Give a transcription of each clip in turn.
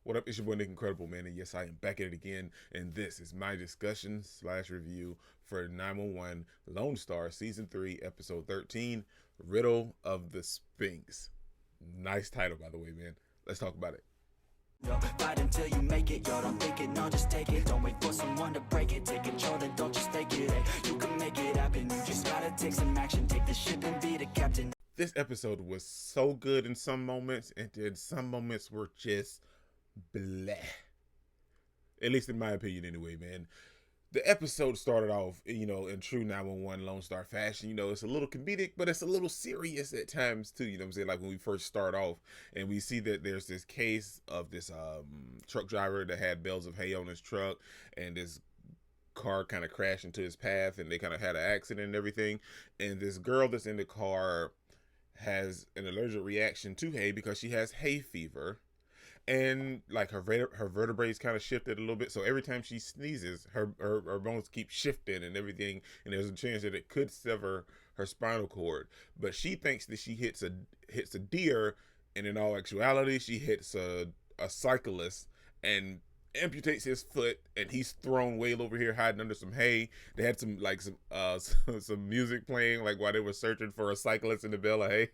What up? It's your boy Nick Incredible, man, and yes, I am back at it again. And this is my discussion slash review for 911 Lone Star Season 3, Episode 13, Riddle of the Sphinx. Nice title, by the way, man. Let's talk about it. Yo, fight until you make it, yo, don't think it, no, just take it. Don't wait for someone to break it, take control, then don't just take it. Hey, you can make it happen, you just gotta take some action. Take the ship and be the captain. This episode was so good in some moments, and then some moments were just bleh. At least in my opinion, anyway, man. The episode started off, in true 911 Lone Star fashion. It's a little comedic, but it's a little serious at times too. You know what I'm saying? Like when we first start off and we see that there's this case of this truck driver that had bales of hay on his truck, and this car kind of crashed into his path, and they kind of had an accident and everything. And this girl that's in the car has an allergic reaction to hay because she has hay fever. And like her vertebrae kind of shifted a little bit, so every time she sneezes, her bones keep shifting and everything, and there's a chance that it could sever her spinal cord. But she thinks that she hits a deer, and in all actuality, she hits a cyclist and amputates his foot, and he's thrown way over here hiding under some hay. They had some some music playing like while they were searching for a cyclist in the bale of hay.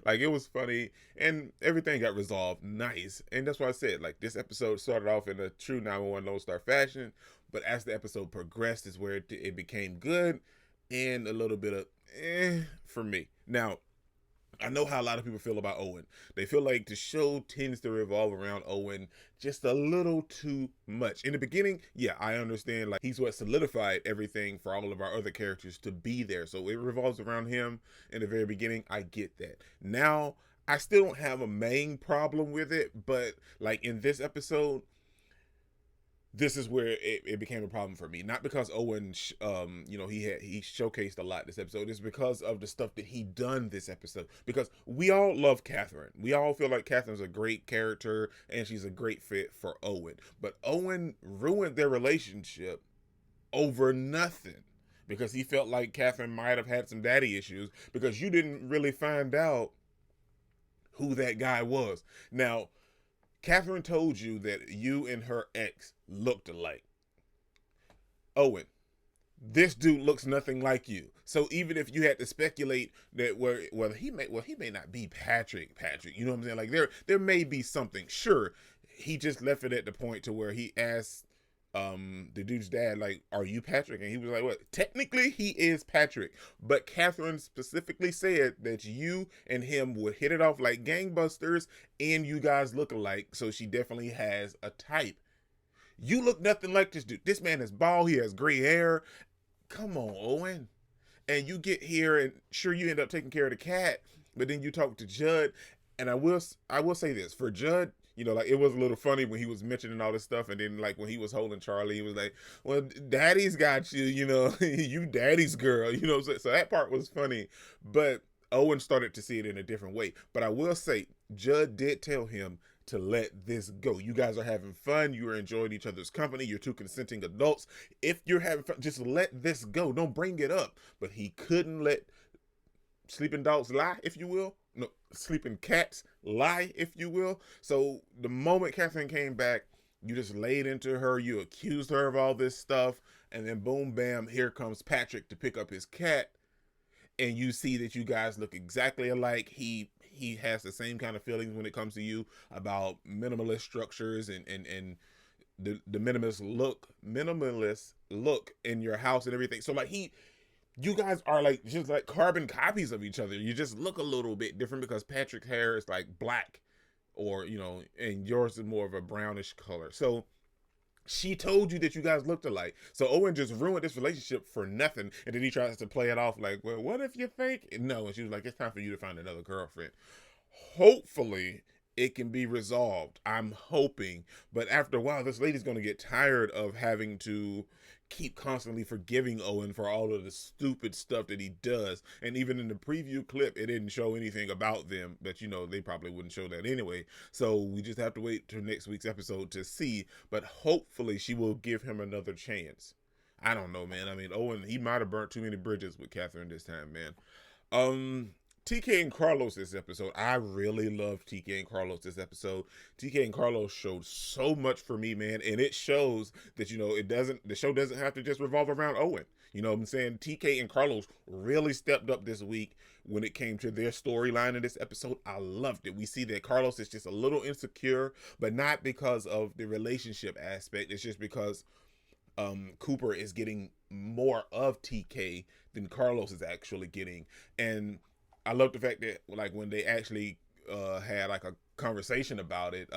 Like it was funny, and everything got resolved nice. And that's why I said, like, this episode started off in a true 911 Lone Star fashion, but as the episode progressed is where it became good and a little bit of for me. Now, I know how a lot of people feel about Owen. They feel like the show tends to revolve around Owen just a little too much. In the beginning, yeah, I understand. Like, he's what solidified everything for all of our other characters to be there. So it revolves around him in the very beginning. I get that. Now, I still don't have a main problem with it, but like in this episode, this is where it became a problem for me. Not because Owen, he showcased a lot this episode. It's because of the stuff that he done this episode. Because we all love Catherine. We all feel like Catherine's a great character and she's a great fit for Owen. But Owen ruined their relationship over nothing because he felt like Catherine might have had some daddy issues because you didn't really find out who that guy was. Now, Catherine told you that you and her ex looked alike. Owen, this dude looks nothing like you. So even if you had to speculate that he may not be Patrick, you know what I'm saying? Like there may be something. Sure, he just left it at the point to where he asked the dude's dad, like, are you Patrick? And he was like, what? Technically he is Patrick, but Catherine specifically said that you and him would hit it off like gangbusters and you guys look alike, so she definitely has a type. You look nothing like this dude. This man is bald, he has gray hair. Come on, Owen. And you get here and sure, you end up taking care of the cat, but then you talk to Judd. And I will say this for Judd, like it was a little funny when he was mentioning all this stuff, and then like when he was holding Charlie, he was like, well, daddy's got you, you daddy's girl, so that part was funny. But Owen started to see it in a different way. But I will say, Judd did tell him to let this go. You guys are having fun, you are enjoying each other's company, you're two consenting adults. If you're having fun, just let this go, don't bring it up. But he couldn't let sleeping dogs lie, if you will. No, sleeping cats lie, if you will. So the moment Catherine came back, you just laid into her, you accused her of all this stuff, and then boom, bam, here comes Patrick to pick up his cat, and you see that you guys look exactly alike. He has the same kind of feelings when it comes to you about minimalist structures and the minimalist look in your house and everything. So like you guys are like just like carbon copies of each other. You just look a little bit different because Patrick's hair is like black, or and yours is more of a brownish color. So she told you that you guys looked alike. So Owen just ruined this relationship for nothing, and then he tries to play it off like, well, what if you fake? No, and she was like, it's time for you to find another girlfriend. Hopefully it can be resolved. I'm hoping. But after a while, this lady's going to get tired of having to keep constantly forgiving Owen for all of the stupid stuff that he does. And even in the preview clip, it didn't show anything about them, but they probably wouldn't show that anyway. So we just have to wait till next week's episode to see. But hopefully she will give him another chance. I don't know, man. I mean, Owen, he might have burnt too many bridges with Catherine this time, man. TK and Carlos this episode. I really loved TK and Carlos this episode. TK and Carlos showed so much for me, man, and it shows that the show doesn't have to just revolve around Owen. You know what I'm saying? TK and Carlos really stepped up this week when it came to their storyline in this episode. I loved it. We see that Carlos is just a little insecure, but not because of the relationship aspect. It's just because Cooper is getting more of TK than Carlos is actually getting. And I love the fact that like when they actually had like a conversation about it,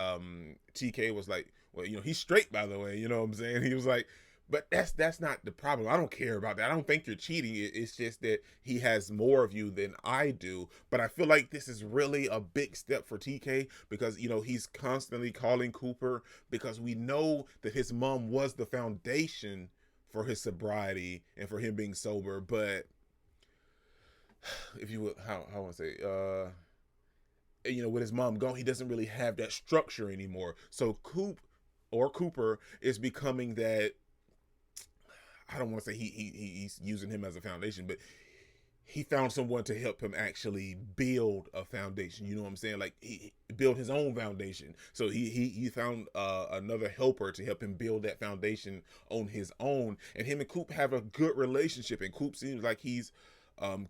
TK was like, well, he's straight, by the way, you know what I'm saying? He was like, but that's not the problem. I don't care about that. I don't think you're cheating. It's just that he has more of you than I do. But I feel like this is really a big step for TK because, he's constantly calling Cooper because we know that his mom was the foundation for his sobriety and for him being sober. But if you would, how I want to say, with his mom gone, he doesn't really have that structure anymore. So Cooper is becoming that. I don't want to say he's using him as a foundation, but he found someone to help him actually build a foundation. You know what I'm saying? Like he built his own foundation. So he found another helper to help him build that foundation on his own. And him and Coop have a good relationship. And Coop seems like he's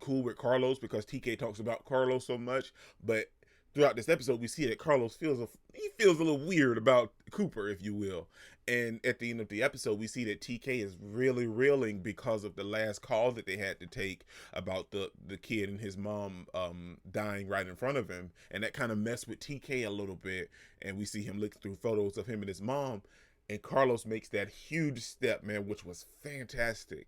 cool with Carlos because TK talks about Carlos so much. But throughout this episode, we see that Carlos feels a little weird about Cooper, if you will. And at the end of the episode, we see that TK is really reeling because of the last call that they had to take about the kid and his mom dying right in front of him. And that kind of messed with TK a little bit. And we see him look through photos of him and his mom. And Carlos makes that huge step, man, which was fantastic.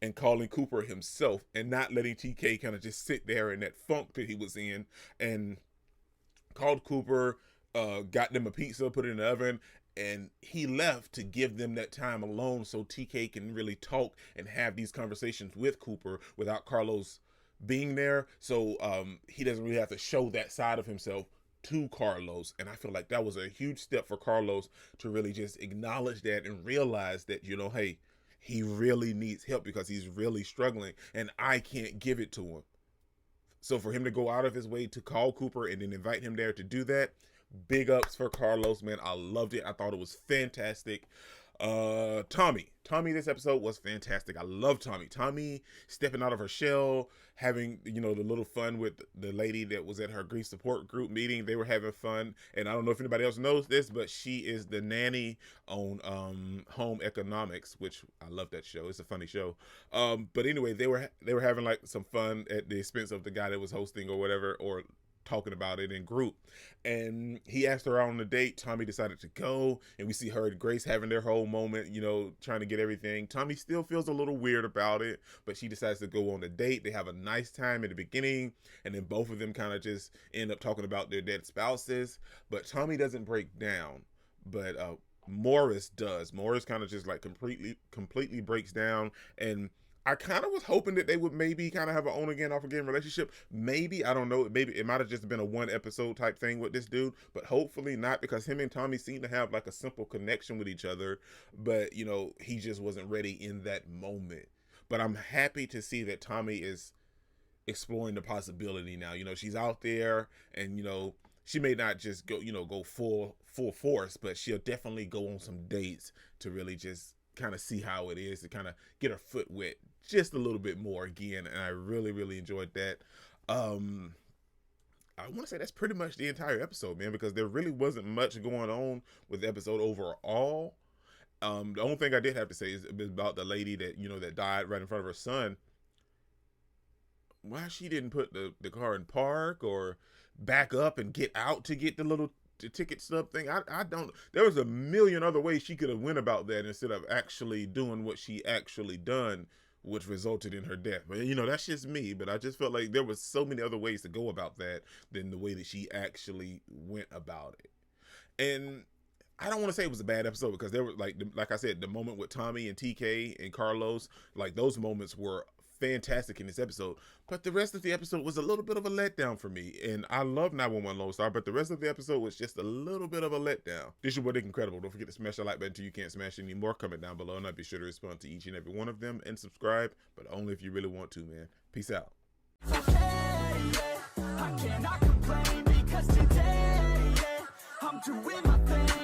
And calling Cooper himself and not letting TK kind of just sit there in that funk that he was in. And called Cooper, got them a pizza, put it in the oven, and he left to give them that time alone so TK can really talk and have these conversations with Cooper without Carlos being there. So he doesn't really have to show that side of himself to Carlos. And I feel like that was a huge step for Carlos to really just acknowledge that and realize that, hey, he really needs help because he's really struggling and I can't give it to him. So for him to go out of his way to call Cooper and then invite him there to do that, big ups for Carlos, man. I loved it. I thought it was fantastic. Tommy this episode was fantastic. I love Tommy stepping out of her shell, having the little fun with the lady that was at her grief support group meeting. They were having fun, and I don't know if anybody else knows this, but she is the nanny on Home Economics, which I love that show. It's a funny show. But anyway, they were having like some fun at the expense of the guy that was hosting or whatever, or talking about it in group. And he asked her out on a date. Tommy decided to go, and we see her and Grace having their whole moment, trying to get everything. Tommy still feels a little weird about it, but she decides to go on the date. They have a nice time in the beginning, and then both of them kind of just end up talking about their dead spouses. But Tommy doesn't break down, but Morris does. Morris kind of just like completely breaks down, and I kind of was hoping that they would maybe kind of have an on again, off again relationship. Maybe, I don't know. Maybe it might have just been a one episode type thing with this dude, but hopefully not, because him and Tommy seem to have like a simple connection with each other. But, he just wasn't ready in that moment. But I'm happy to see that Tommy is exploring the possibility now. She's out there and, she may not just go full force, but she'll definitely go on some dates to really just kind of see how it is, to kind of get her foot wet just a little bit more again. And I really, really enjoyed that. I want to say that's pretty much the entire episode, man, because there really wasn't much going on with the episode overall. The only thing I did have to say is about the lady that, that died right in front of her son. Why she didn't put the car in park or back up and get out to get the little ticket stub thing. I don't, there was a million other ways she could have went about that instead of actually doing what she actually done, which resulted in her death. But that's just me, but I just felt like there was so many other ways to go about that than the way that she actually went about it. And I don't want to say it was a bad episode, because there was like I said, the moment with Tommy and TK and Carlos, like those moments were fantastic in this episode, but the rest of the episode was a little bit of a letdown for me. And I love 911 Lone Star, but the rest of the episode was just a little bit of a letdown. This is your boy Dick Incredible. Don't forget to smash the like button until you can't smash any more. Comment down below, and I'll be sure to respond to each and every one of them, and subscribe, but only if you really want to, man. Peace out. yeah. I cannot complain because today, yeah, I'm doing my thing.